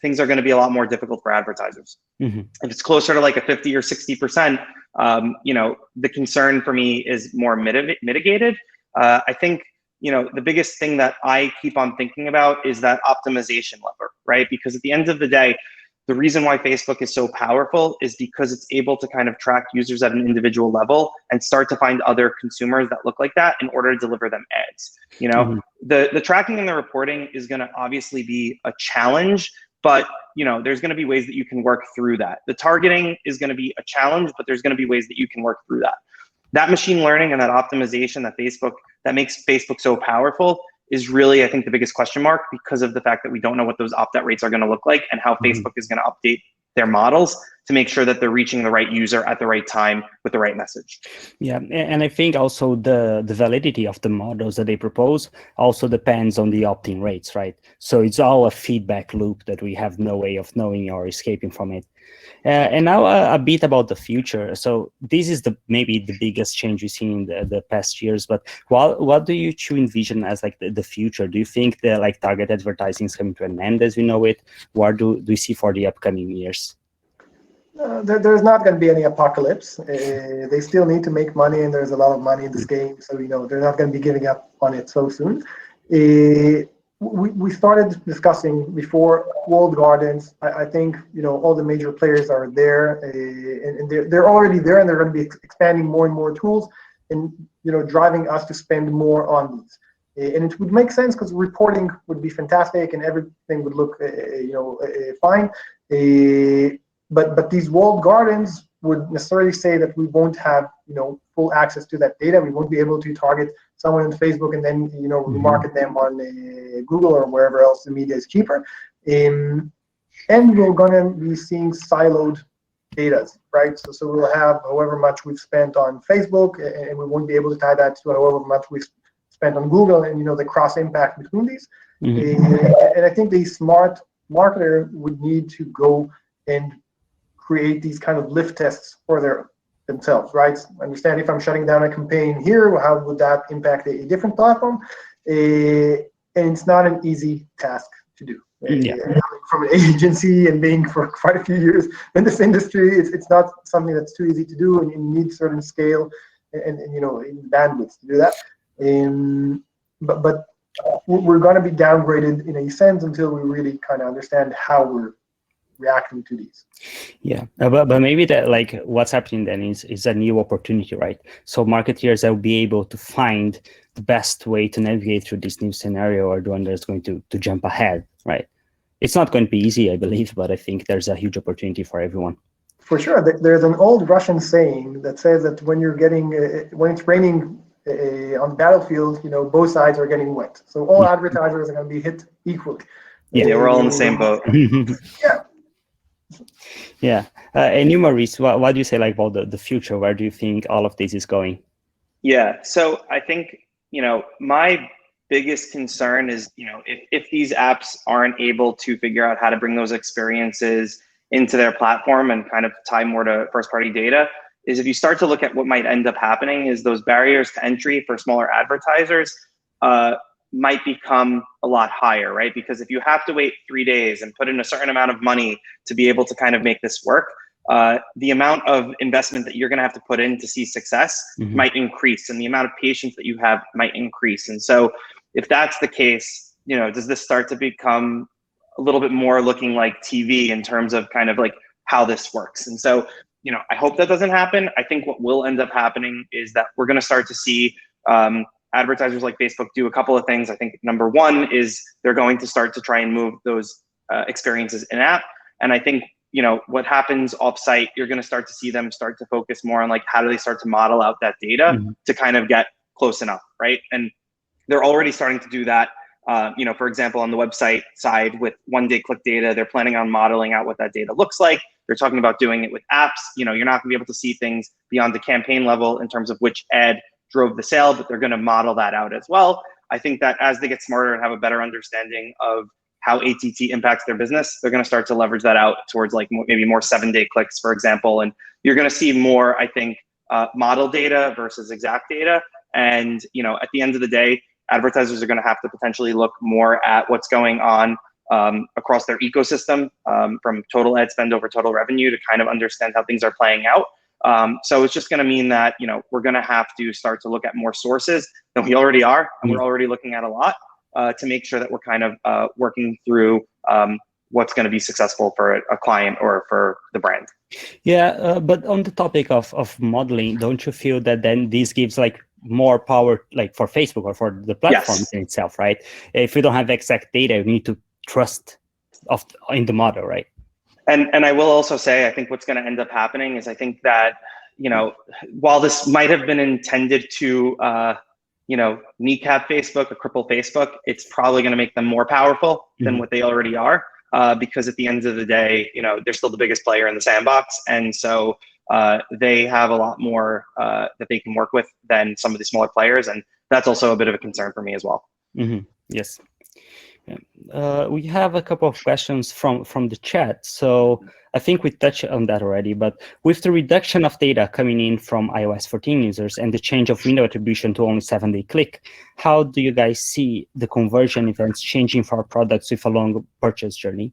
things are going to be a lot more difficult for advertisers. Mm-hmm. If it's closer to like a 50 or 60%, the concern for me is more mitigated. I think, the biggest thing that I keep on thinking about is that optimization lever, right? Because at the end of the day, the reason why Facebook is so powerful is because it's able to kind of track users at an individual level and start to find other consumers that look like that in order to deliver them ads. You know, the tracking and the reporting is going to obviously be a challenge, but you know, there's going to be ways that you can work through that. The targeting is going to be a challenge, but there's going to be ways that you can work through that. That machine learning and that optimization that makes Facebook so powerful is really, I think, the biggest question mark, because of the fact that we don't know what those opt-out rates are going to look like and how Facebook is going to update their models to make sure that they're reaching the right user at the right time with the right message. Yeah, and I think also the validity of the models that they propose also depends on the opt-in rates, right? So it's all a feedback loop that we have no way of knowing or escaping from it. And now a bit about the future. So this is maybe the biggest change we've seen in the past years. But what do you envision as like the future? Do you think that like target advertising is coming to an end as we know it? What do you see for the upcoming years? There's not going to be any apocalypse. They still need to make money, and there's a lot of money in this game. So, you know, they're not going to be giving up on it so soon. We started discussing before walled gardens. I think, you know, all the major players are there, and they're already there, and they're going to be expanding more and more tools, and, you know, driving us to spend more on these. And it would make sense because reporting would be fantastic, and everything would look, you know, fine. But these walled gardens would necessarily say that we won't have, you know, full access to that data. We won't be able to target someone on Facebook and then, you know, remarket them on Google or wherever else the media is cheaper. And we're going to be seeing siloed data, right? So we'll have however much we've spent on Facebook, and we won't be able to tie that to however much we've spent on Google, and, you know, the cross impact between these. And I think the smart marketer would need to go and create these kind of lift tests for themselves, right? Understand if I'm shutting down a campaign here, how would that impact a different platform? And it's not an easy task to do. From an agency and being for quite a few years in this industry, it's not something that's too easy to do, and you need certain scale and you know, bandwidth to do that. But we're going to be downgraded in a sense until we really kind of understand how we're reacting to these. Yeah, but maybe that, like, what's happening then is a new opportunity, right? So marketeers will be able to find the best way to navigate through this new scenario, or the one that's going to jump ahead, right? It's not going to be easy, I believe, but I think there's a huge opportunity for everyone. For sure. There's an old Russian saying that says that when it's raining on the battlefield, you know, both sides are getting wet. So all advertisers are going to be hit equally. Yeah, we're all in the same boat. Yeah. Yeah. And you, Maurice, what do you say like about the future? Where do you think all of this is going? Yeah, so I think, you know, my biggest concern is, you know, if these apps aren't able to figure out how to bring those experiences into their platform and kind of tie more to first-party data, is if you start to look at what might end up happening is those barriers to entry for smaller advertisers might become a lot higher, right? Because if you have to wait 3 days and put in a certain amount of money to be able to kind of make this work, the amount of investment that you're going to have to put in to see success might increase, and the amount of patience that you have might increase. And so if that's the case, you know, does this start to become a little bit more looking like TV in terms of kind of like how this works? And so, you know, I hope that doesn't happen. I think what will end up happening is that we're going to start to see advertisers like Facebook do a couple of things. I think number one is they're going to start to try and move those experiences in app. And I think, you know, what happens offsite, you're going to start to see them start to focus more on like, how do they start to model out that data to kind of get close enough, right? And they're already starting to do that. You know, for example, on the website side with one-day click data, they're planning on modeling out what that data looks like. They're talking about doing it with apps. You know, you're not gonna be able to see things beyond the campaign level in terms of which ad drove the sale, but they're gonna model that out as well. I think that as they get smarter and have a better understanding of how ATT impacts their business, they're gonna start to leverage that out towards like maybe more 7-day clicks, for example. And you're gonna see more, I think, model data versus exact data. And, you know, at the end of the day, advertisers are going to have to potentially look more at what's going on across their ecosystem, from total ad spend over total revenue, to kind of understand how things are playing out. So it's just going to mean that, you know, we're going to have to start to look at more sources than we already are, and we're already looking at a lot to make sure that we're kind of working through, what's going to be successful for a client or for the brand. Yeah, but on the topic of modeling, don't you feel that then this gives like more power, like for Facebook or for the platform in itself, right? If you don't have exact data, you need to trust in the model, right? And I will also say, I think what's going to end up happening is I think that, while this might have been intended to, kneecap Facebook or cripple Facebook, it's probably going to make them more powerful than what they already are. Because at the end of the day, they're still the biggest player in the sandbox. And so they have a lot more that they can work with than some of the smaller players. And that's also a bit of a concern for me as well. Yes. We have a couple of questions from the chat. So I think we touched on that already, but with the reduction of data coming in from iOS 14 users and the change of window attribution to only 7-day click, how do you guys see the conversion events changing for our products with a long purchase journey?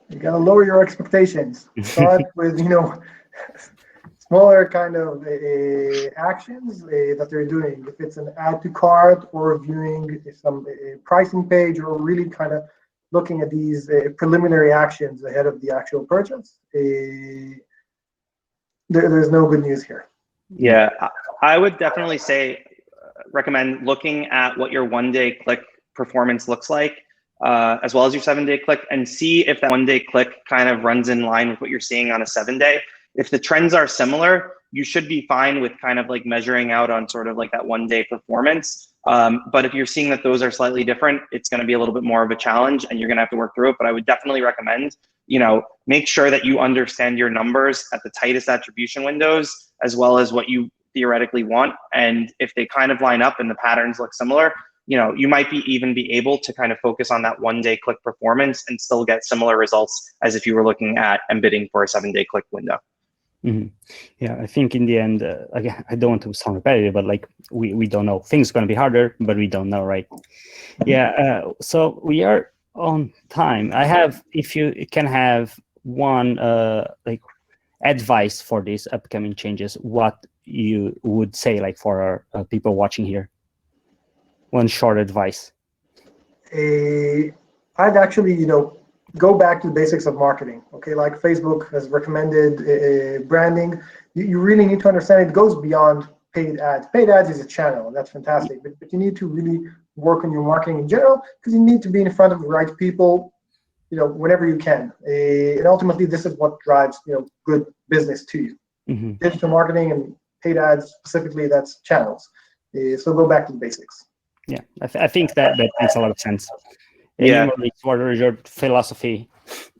You gotta lower your expectations. Start with, smaller kind of actions that they're doing. If it's an add to cart or viewing some pricing page, or really kind of looking at these preliminary actions ahead of the actual purchase, there's no good news here. Yeah, I would definitely recommend looking at what your 1-day click performance looks like, as well as your 7-day click, and see if that 1-day click kind of runs in line with what you're seeing on a 7-day. If the trends are similar, you should be fine with kind of like measuring out on sort of like that 1-day performance. But if you're seeing that those are slightly different, it's going to be a little bit more of a challenge and you're going to have to work through it. But I would definitely recommend, make sure that you understand your numbers at the tightest attribution windows, as well as what you theoretically want. And if they kind of line up and the patterns look similar, you might even be able to kind of focus on that 1-day click performance and still get similar results as if you were looking at and bidding for a 7-day click window. Yeah, I think in the end, again, I don't want to sound repetitive, but like we don't know. Things are going to be harder, but we don't know, right? Yeah, so we are on time. I have, if you can have one like advice for these upcoming changes, what you would say, like for our people watching here? One short advice. I'd actually, go back to the basics of marketing. Okay, like Facebook has recommended branding. You really need to understand it goes beyond paid ads. Paid ads is a channel, and that's fantastic. But you need to really work on your marketing in general, because you need to be in front of the right people, whenever you can. And ultimately, this is what drives, good business to you. Digital marketing and paid ads specifically, that's channels. So go back to the basics. Yeah, I think that makes a lot of sense. Yeah. What is your philosophy?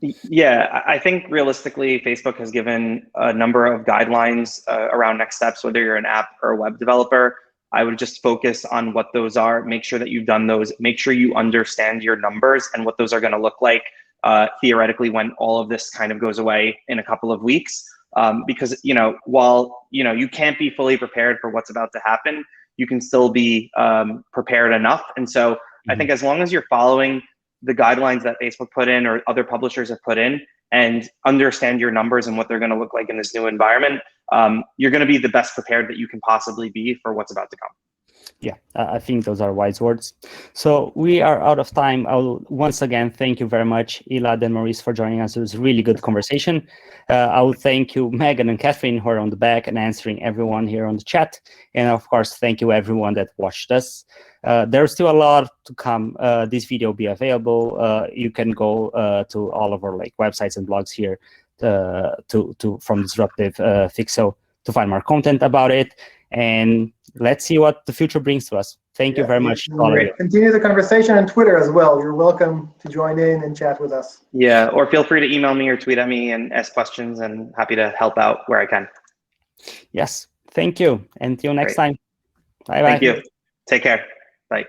Yeah, I think realistically, Facebook has given a number of guidelines around next steps, whether you're an app or a web developer. I would just focus on what those are, make sure that you've done those, make sure you understand your numbers and what those are going to look like theoretically when all of this kind of goes away in a couple of weeks. Because, while, you can't be fully prepared for what's about to happen, you can still be prepared enough. And so I think as long as you're following the guidelines that Facebook put in or other publishers have put in and understand your numbers and what they're going to look like in this new environment, you're going to be the best prepared that you can possibly be for what's about to come. Yeah, I think those are wise words. So we are out of time. I will once again thank you very much, Elad and Maurice, for joining us. It was a really good conversation. I will thank you, Megan and Catherine, who are on the back and answering everyone here on the chat. And of course, thank you everyone that watched us. There's still a lot to come. This video will be available. You can go to all of our websites and blogs here from Disruptive Fixel to find more content about it. And let's see what the future brings to us. Thank you very much. Continue the conversation on Twitter as well. You're welcome to join in and chat with us. Yeah, or feel free to email me or tweet at me and ask questions, and happy to help out where I can. Yes, thank you. Until next time. Bye-bye. Thank you. Take care. Bye.